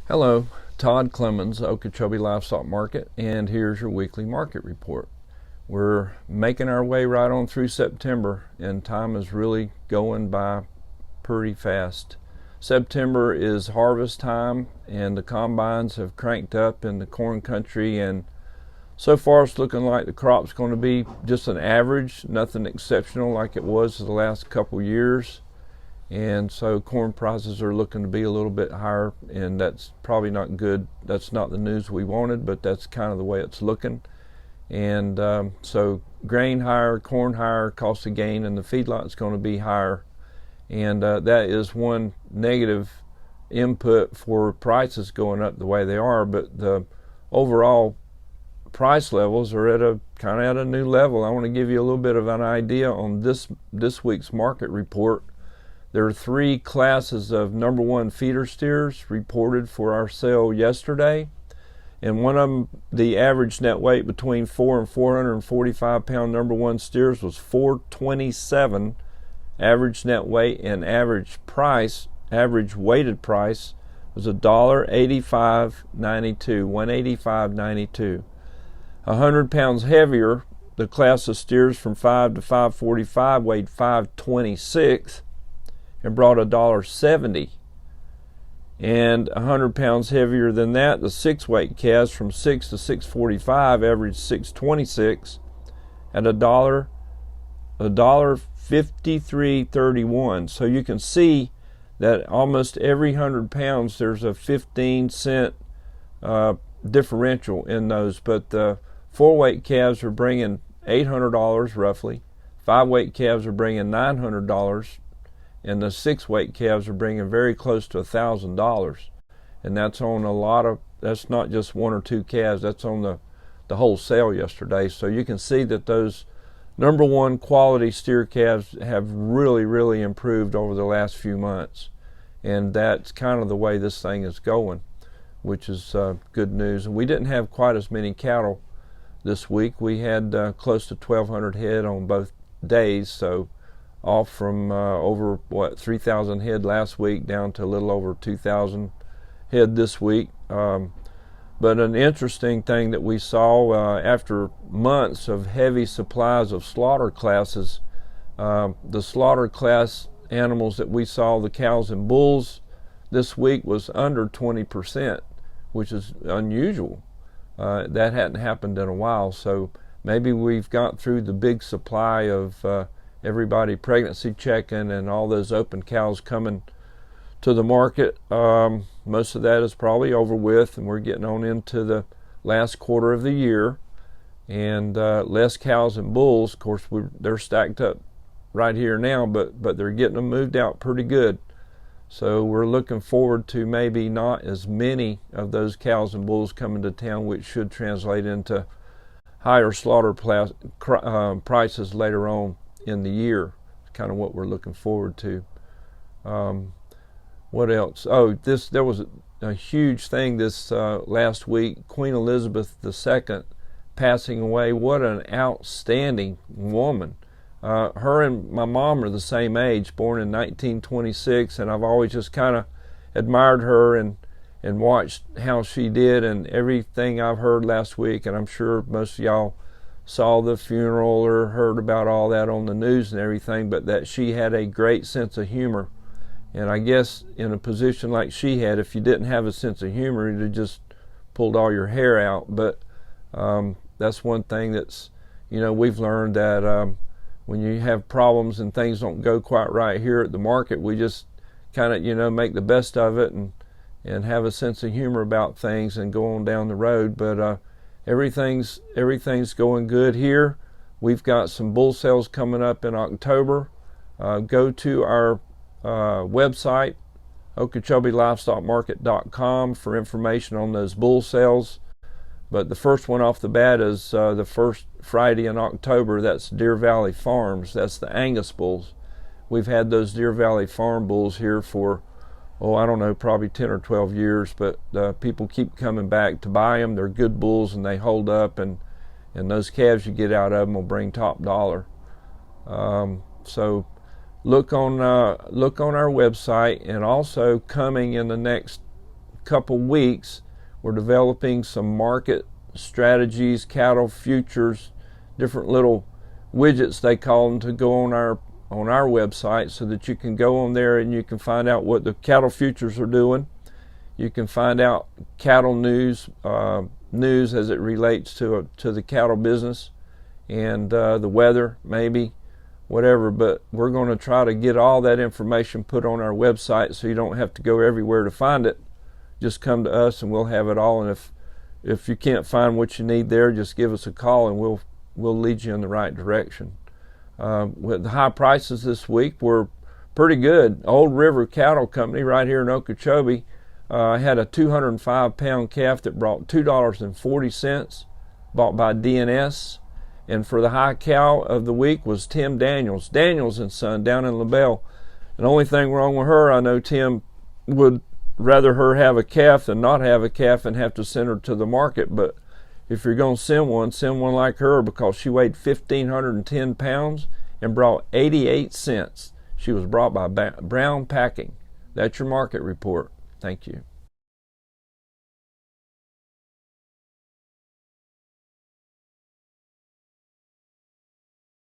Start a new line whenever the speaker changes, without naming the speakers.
Hello, Todd Clemens, Okeechobee Livestock Market, and here's your weekly market report. We're making our way right on through September, and time is really going by pretty fast. September is harvest time, and the combines have cranked up in the corn country, and so far it's looking like the crop's going to be just an average, nothing exceptional like it was the last couple years. And so corn prices are looking to be a little bit higher, and that's probably not good. That's not the news we wanted, but that's kind of the way it's looking. And so grain higher, corn higher, cost of gain, and the feedlot is going to be higher. And that is one negative input for prices going up the way they are. But the overall price levels are at a kind of at a new level. I want to give you a little bit of an idea on this week's market report. There are three classes of number one feeder steers reported for our sale yesterday. And one of them, the average net weight between 4 and 445 pound number one steers was 427 average net weight, and average weighted price was $1.85.92, 185.92. 100 pounds heavier, the class of steers from 5 to 545 weighed 526 and brought $1.70. And 100 pounds heavier than that, the 6-weight calves from 6 to 645 averaged 626 at $1.53.31. So you can see that almost every 100 pounds there's a 15-cent differential in those. But the 4-weight calves are bringing $800 roughly. 5-weight calves are bringing $900. And the 6-weight calves are bringing very close to $1,000, and that's on a lot of. That's not just one or two calves. That's on the whole sale yesterday. So you can see that those number one quality steer calves have really improved over the last few months, and that's kind of the way this thing is going, which is good news. And we didn't have quite as many cattle this week. We had close to 1,200 head on both days, so off from over 3,000 head last week down to a little over 2,000 head this week. But an interesting thing that we saw after months of heavy supplies of slaughter classes, the slaughter class animals that we saw, the cows and bulls, this week was under 20%, which is unusual. That hadn't happened in a while, so maybe we've got through the big supply of everybody pregnancy checking and all those open cows coming to the market. Most of that is probably over with, and we're getting on into the last quarter of the year, and less cows and bulls. Of course, they're stacked up right here now, but they're getting them moved out pretty good. So we're looking forward to maybe not as many of those cows and bulls coming to town, which should translate into higher slaughter prices later on in the year. Kind of what we're looking forward to. What else? There was a huge thing this last week. Queen Elizabeth II passing away. What an outstanding woman. Her and my mom are the same age, born in 1926, and I've always just kind of admired her and watched how she did, and everything I've heard last week, and I'm sure most of y'all saw the funeral or heard about all that on the news and everything, but that she had a great sense of humor. And I guess in a position like she had, if you didn't have a sense of humor, you'd have just pulled all your hair out. But that's one thing that's, we've learned that when you have problems and things don't go quite right here at the market, we just kind of, make the best of it and have a sense of humor about things and go on down the road. But everything's going good here. We've got some bull sales coming up in October. Go to our website, OkeechobeeLivestockMarket.com, for information on those bull sales. But the first one off the bat is the first Friday in October. That's Deer Valley Farms. That's the Angus bulls. We've had those Deer Valley Farm bulls here for I don't know, probably 10 or 12 years, but people keep coming back to buy them. They're good bulls and they hold up, and those calves you get out of them will bring top dollar. So look on our website, and also coming in the next couple weeks, we're developing some market strategies, cattle futures, different little widgets they call them, to go on our website, so that you can go on there and you can find out what the cattle futures are doing. You can find out cattle news as it relates to the cattle business, and the weather, maybe, whatever. But we're going to try to get all that information put on our website, so you don't have to go everywhere to find it. Just come to us and we'll have it all. And if you can't find what you need there, just give us a call and we'll lead you in the right direction. With the high prices this week were pretty good. Old River Cattle Company right here in Okeechobee had a 205-pound calf that brought $2.40, bought by DNS. And for the high cow of the week was Tim Daniels and Son down in LaBelle. And the only thing wrong with her, I know Tim would rather her have a calf than not have a calf and have to send her to the market. But if you're going to send one like her, because she weighed 1,510 pounds and brought 88 cents. She was brought by Brown Packing. That's your market report. Thank you.